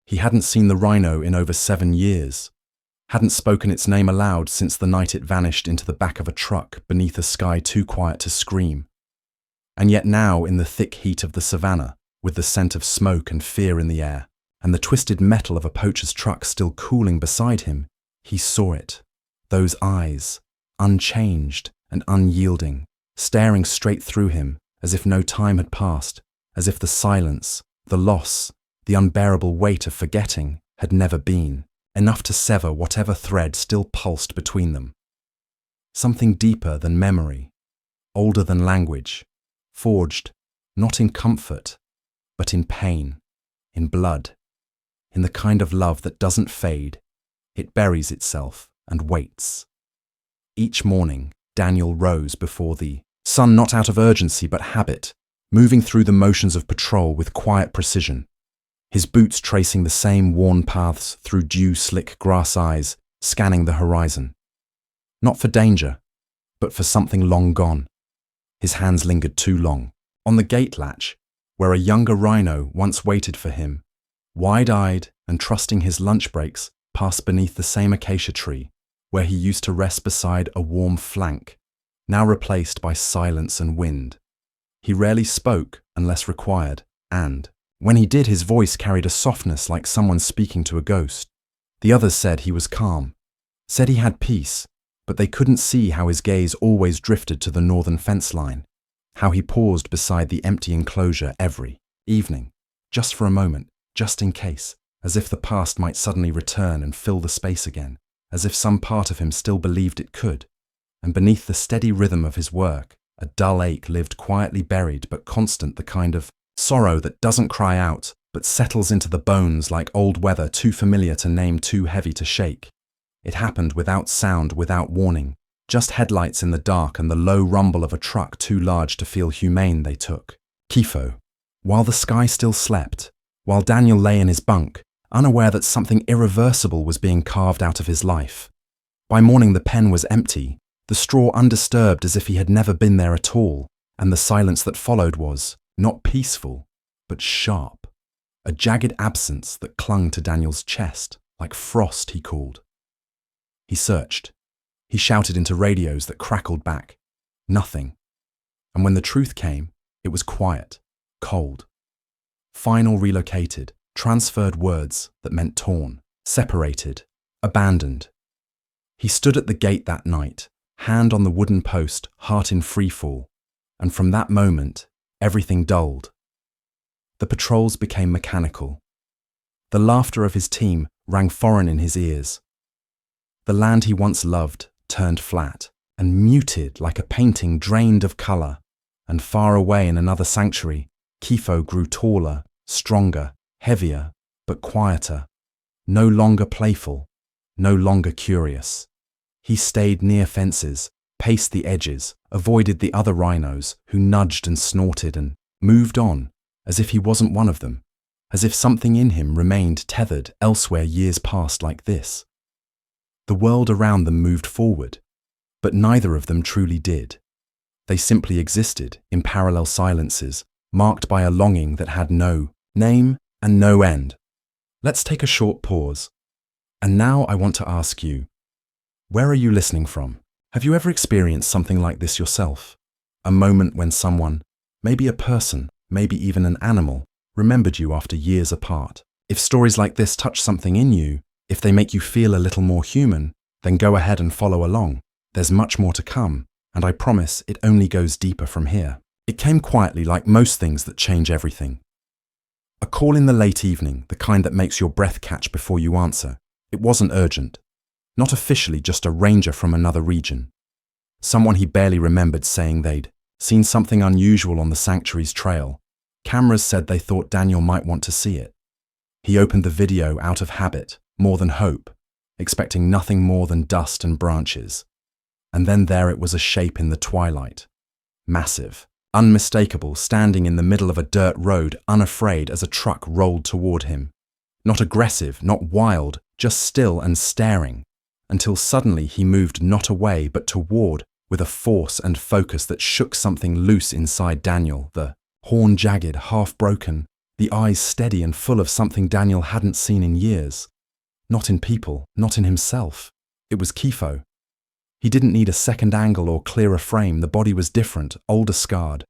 He hadn't seen the rhino in over 7 years, hadn't spoken its name aloud since the night it vanished into the back of a truck beneath a sky too quiet to scream. And yet now, in the thick heat of the savannah, with the scent of smoke and fear in the air, and the twisted metal of a poacher's truck still cooling beside him, he saw it. Those eyes, unchanged and unyielding, staring straight through him, as if no time had passed, as if the silence, the loss, the unbearable weight of forgetting had never been, enough to sever whatever thread still pulsed between them. Something deeper than memory, older than language, forged, not in comfort, but in pain, in blood, in the kind of love that doesn't fade, it buries itself and waits. Each morning, Daniel rose before the sun, not out of urgency but habit, moving through the motions of patrol with quiet precision, his boots tracing the same worn paths through dew-slick grass eyes, scanning the horizon. Not for danger, but for something long gone. His hands lingered too long, on the gate latch, where a younger rhino once waited for him, wide-eyed and trusting his lunch breaks passed beneath the same acacia tree, where he used to rest beside a warm flank, now replaced by silence and wind. He rarely spoke unless required, and, when he did, his voice carried a softness like someone speaking to a ghost. The others said he was calm, said he had peace, but they couldn't see how his gaze always drifted to the northern fence line, how he paused beside the empty enclosure every evening, just for a moment, just in case, as if the past might suddenly return and fill the space again, as if some part of him still believed it could. And beneath the steady rhythm of his work, a dull ache lived quietly buried but constant, the kind of sorrow that doesn't cry out, but settles into the bones like old weather too familiar to name, too heavy to shake. It happened without sound, without warning, just headlights in the dark and the low rumble of a truck too large to feel humane they took. Kifo. While the sky still slept, while Daniel lay in his bunk, unaware that something irreversible was being carved out of his life. By morning the pen was empty, the straw undisturbed as if he had never been there at all, and the silence that followed was not peaceful, but sharp, a jagged absence that clung to Daniel's chest, like frost, he called. He searched. He shouted into radios that crackled back. Nothing. And when the truth came, it was quiet, cold. Final relocated, transferred words that meant torn, separated, abandoned. He stood at the gate that night, hand on the wooden post, heart in freefall, and from that moment, everything dulled. The patrols became mechanical. The laughter of his team rang foreign in his ears. The land he once loved turned flat and muted like a painting drained of colour, and far away in another sanctuary, Kifo grew taller, stronger, heavier, but quieter, no longer playful, no longer curious. He stayed near fences, paced the edges, avoided the other rhinos who nudged and snorted, and moved on, as if he wasn't one of them, as if something in him remained tethered elsewhere years past like this. The world around them moved forward, but neither of them truly did. They simply existed in parallel silences, marked by a longing that had no name and no end. Let's take a short pause. And now I want to ask you, where are you listening from? Have you ever experienced something like this yourself? A moment when someone, maybe a person, maybe even an animal, remembered you after years apart. If stories like this touch something in you, if they make you feel a little more human, then go ahead and follow along. There's much more to come, and I promise it only goes deeper from here. It came quietly, like most things that change everything. A call in the late evening, the kind that makes your breath catch before you answer. It wasn't urgent. Not officially, just a ranger from another region. Someone he barely remembered saying they'd seen something unusual on the sanctuary's trail. Cameras said they thought Daniel might want to see it. He opened the video out of habit, more than hope, expecting nothing more than dust and branches. And then there it was, a shape in the twilight. Massive, unmistakable, standing in the middle of a dirt road, unafraid as a truck rolled toward him. Not aggressive, not wild, just still and staring, until suddenly he moved not away but toward, with a force and focus that shook something loose inside Daniel. The horn, jagged, half-broken, the eyes steady and full of something Daniel hadn't seen in years. Not in people, not in himself. It was Kifo. He didn't need a second angle or clearer frame. The body was different, older, scarred.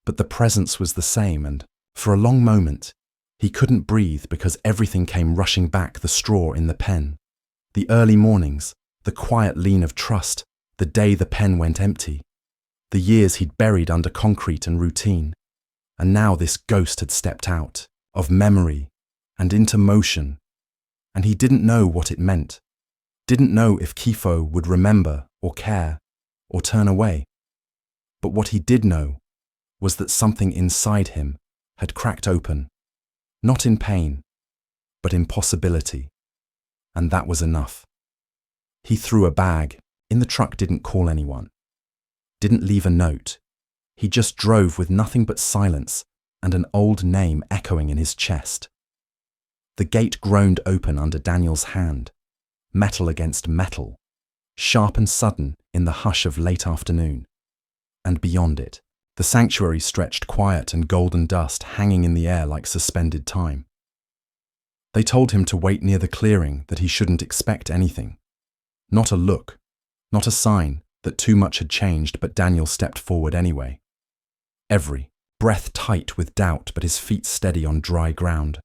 But the presence was the same, and for a long moment, he couldn't breathe because everything came rushing back, the straw in the pen. The early mornings, the quiet lean of trust, the day the pen went empty. The years he'd buried under concrete and routine. And now this ghost had stepped out, of memory, and into motion. And he didn't know what it meant. Didn't know if Kifo would remember or care or turn away. But what he did know was that something inside him had cracked open, not in pain, but in possibility. And that was enough. He threw a bag. In the truck, didn't call anyone. Didn't leave a note. He just drove with nothing but silence and an old name echoing in his chest. The gate groaned open under Daniel's hand, metal against metal, sharp and sudden in the hush of late afternoon. And beyond it, the sanctuary stretched quiet and golden dust hanging in the air like suspended time. They told him to wait near the clearing, that he shouldn't expect anything. Not a look, not a sign that too much had changed, but Daniel stepped forward anyway. Every breath tight with doubt, but his feet steady on dry ground.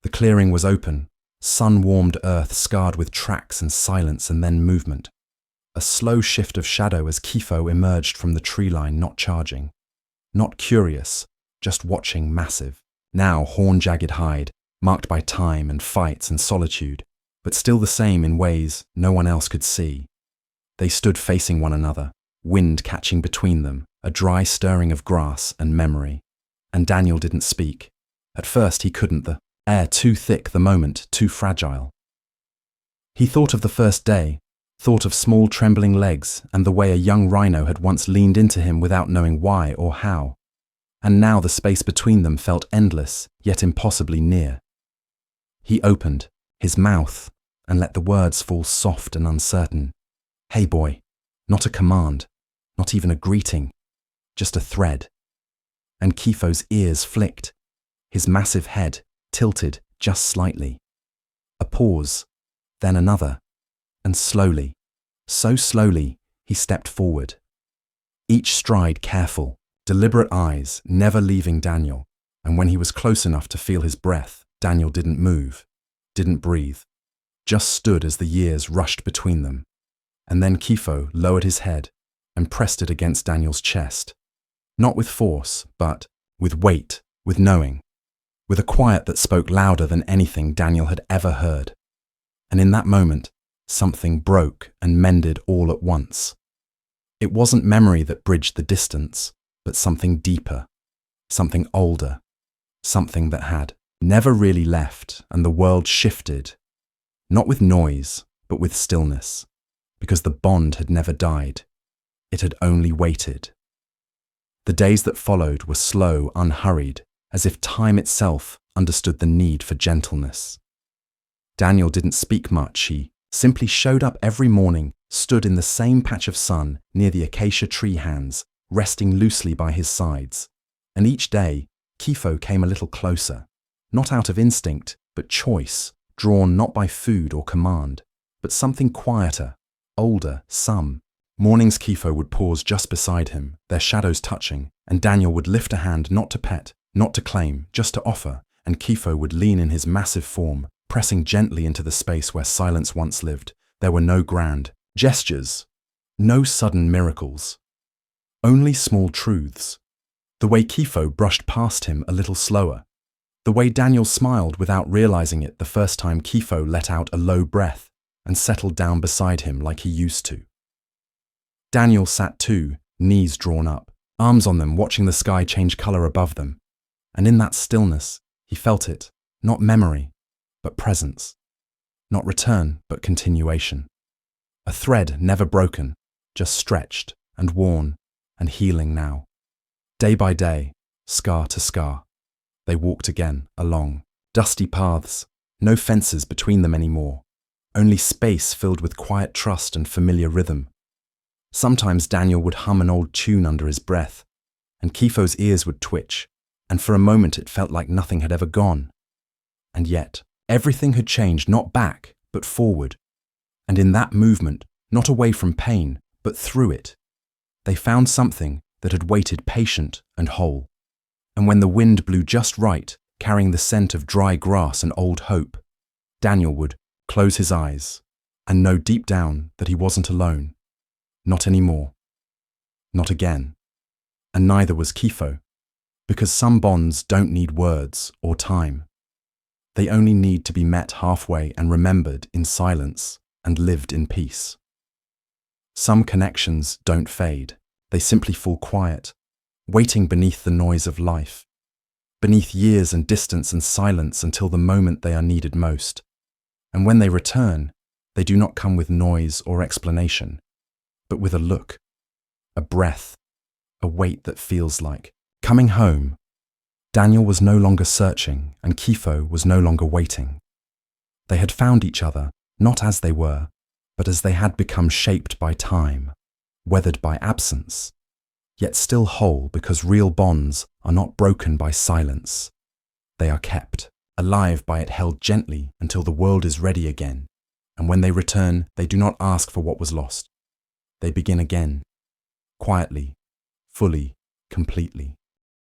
The clearing was open, sun-warmed earth scarred with tracks and silence and then movement. A slow shift of shadow as Kifo emerged from the tree line, not charging. Not curious, just watching, massive. Now horn-jagged hide, marked by time and fights and solitude, but still the same in ways no one else could see. They stood facing one another, wind catching between them, a dry stirring of grass and memory. And Daniel didn't speak. At first he couldn't, the air too thick, the moment too fragile. He thought of the first day, thought of small trembling legs and the way a young rhino had once leaned into him without knowing why or how. And now the space between them felt endless, yet impossibly near. He opened his mouth and let the words fall soft and uncertain. "Hey boy," not a command, not even a greeting, just a thread. And Kifo's ears flicked, his massive head tilted just slightly. A pause, then another, and slowly, so slowly, he stepped forward. Each stride careful, deliberate eyes never leaving Daniel, and when he was close enough to feel his breath, Daniel didn't move, didn't breathe, just stood as the years rushed between them. And then Kifo lowered his head and pressed it against Daniel's chest. Not with force, but with weight, with knowing, with a quiet that spoke louder than anything Daniel had ever heard. And in that moment, something broke and mended all at once. It wasn't memory that bridged the distance, but something deeper, something older, something that had never really left, and the world shifted, not with noise, but with stillness, because the bond had never died. It had only waited. The days that followed were slow, unhurried, as if time itself understood the need for gentleness. Daniel didn't speak much. He simply showed up every morning, stood in the same patch of sun near the acacia tree hands, resting loosely by his sides. And each day, Kifo came a little closer, not out of instinct, but choice, drawn not by food or command, but something quieter, older, some. Mornings Kifo would pause just beside him, their shadows touching, and Daniel would lift a hand not to pet, not to claim, just to offer, and Kifo would lean in his massive form, pressing gently into the space where silence once lived. There were no grand gestures, no sudden miracles, only small truths. The way Kifo brushed past him a little slower, the way Daniel smiled without realizing it the first time Kifo let out a low breath and settled down beside him like he used to. Daniel sat too, knees drawn up, arms on them, watching the sky change color above them. And in that stillness, he felt it, not memory, but presence. Not return, but continuation. A thread never broken, just stretched and worn and healing now. Day by day, scar to scar, they walked again along dusty paths, no fences between them anymore, only space filled with quiet trust and familiar rhythm. Sometimes Daniel would hum an old tune under his breath, and Kifo's ears would twitch, and for a moment it felt like nothing had ever gone. And yet, everything had changed, not back, but forward. And in that movement, not away from pain, but through it, they found something that had waited patient and whole. And when the wind blew just right, carrying the scent of dry grass and old hope, Daniel would close his eyes and know deep down that he wasn't alone. Not anymore. Not again. And neither was Kifo, because some bonds don't need words or time. They only need to be met halfway and remembered in silence and lived in peace. Some connections don't fade. They simply fall quiet, waiting beneath the noise of life, beneath years and distance and silence until the moment they are needed most. And when they return, they do not come with noise or explanation, but with a look, a breath, a weight that feels like coming home. Daniel was no longer searching and Kifo was no longer waiting. They had found each other, not as they were, but as they had become shaped by time, weathered by absence, yet still whole because real bonds are not broken by silence. They are kept, alive by it, held gently until the world is ready again. And when they return, they do not ask for what was lost. They begin again, quietly, fully, completely.